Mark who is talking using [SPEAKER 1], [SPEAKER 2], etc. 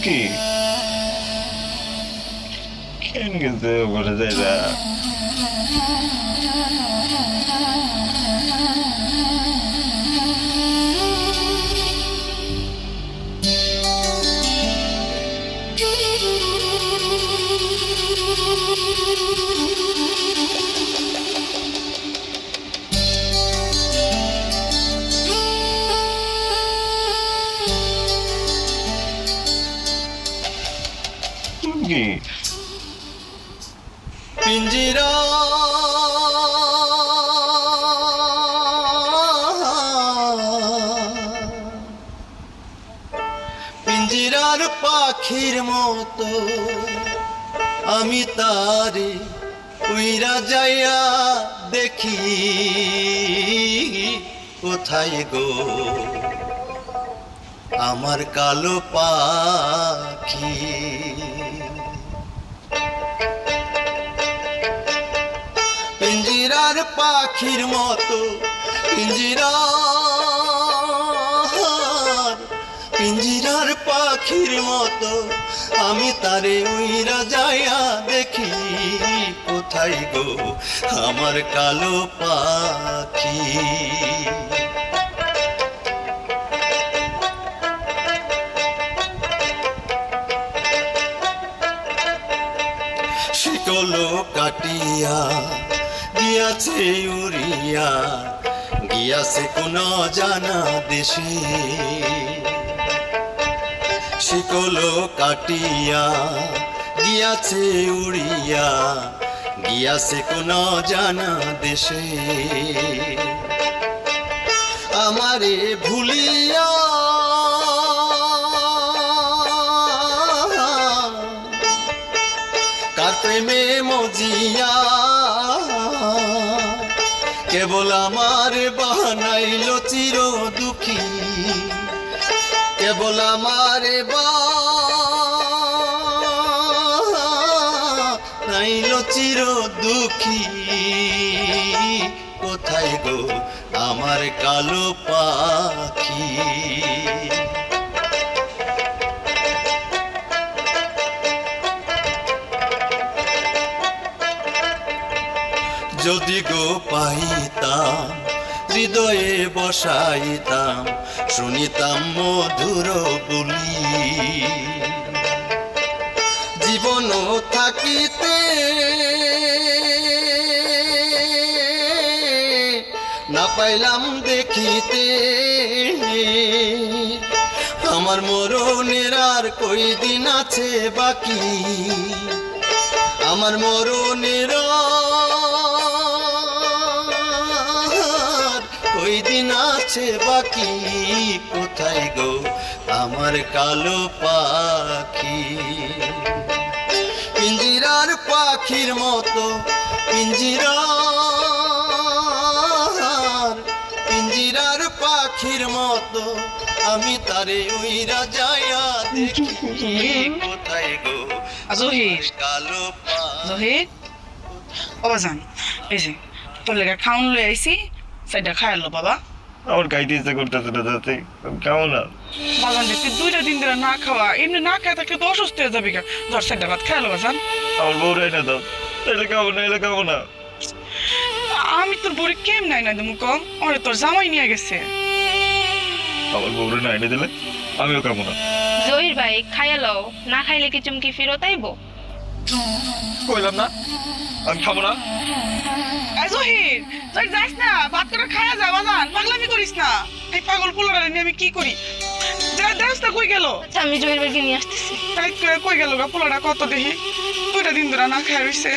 [SPEAKER 1] কি কেন গেছে বলে যায় না কি
[SPEAKER 2] পিঞ্জিরা পিঞ্জিরার পাখির মতো আমি তারে উইরা যাইয়া দেখি কোথায় গো আমার কালো পাখি পিঞ্জিরার পাখির মতো পিঞ্জিরার পাখির মতো আমি তারে উইরা যাইয়া দেখি কোথায় গো আমার কালো পাখি শিকলো কাটিয়া গিয়াছে উড়িয়া গিয়াছে কোন জানা দেশে শিকলো কাটিয়া গিয়াছে উড়িয়া গিয়াছে কোন জানা দেশে আমারে ভুলিয়া কার প্রেমে মজিয়া কেবল আমার বানাইল চির দুঃখী কেবল আমার বানাইল চির দুঃখী কোথায় গো আমার কালো পাখি যদি গো পাইতাম হৃদয়ে বসাইতাম শুনিতাম মধুর বলি জীবন থাকিতে না পাইলাম দেখিতে আমার মরণের আর কই দিন আছে বাকি আমার মরণের ওই দিন আছে বাকি কোথায় গো আমার কালো পাখি পিঞ্জিরার পাখির মতো পিঞ্জিরার পাখির মতো আমি তারে উইরা যাইয়া দেখি কোথায় গো
[SPEAKER 3] জহির
[SPEAKER 2] কালো
[SPEAKER 3] জহির ও বাজান এই যে তোর লেগে খাওন লই আইছি সেটা খাইলো বাবা
[SPEAKER 1] আমার খাইতে ইচ্ছা করতেছে না যাতে কেমন না
[SPEAKER 3] বাজান তুই 2টা দিন ধরে না খাওয়া এমনি না খাই থাকলে তো অসুস্থ হয়ে যাবি ধর সেটা ভাত খাইলো বাজান
[SPEAKER 1] আমার বউ রাই না দাও এটা কেমন না এটা কেমন না
[SPEAKER 3] আমি তোর বড়ি কেম নাই না তুমি কম ওরে তোর জামাই নিয়ে গেছে
[SPEAKER 1] আমার বউ না এনে দিলে আমিও কেমন না
[SPEAKER 4] জহির ভাই খাইয়া লও না খাইলে কি চুমকি ফেরত আইবো
[SPEAKER 1] কইলাম না আমি খাবো না
[SPEAKER 3] এই জহির তুই যাস না ভাত করে খাইয়া যা বাজান পাগলামি করিস না এই পাগল পোলারে নিয়ে আমি কি করি যা দেশটা কই গেল
[SPEAKER 4] আচ্ছা আমি জহির ভাইকে নিয়ে আসতেছি
[SPEAKER 3] তাই কই গেল গা পোলাটা কত দেখি 2টা দিন ধরে না খাই রইছে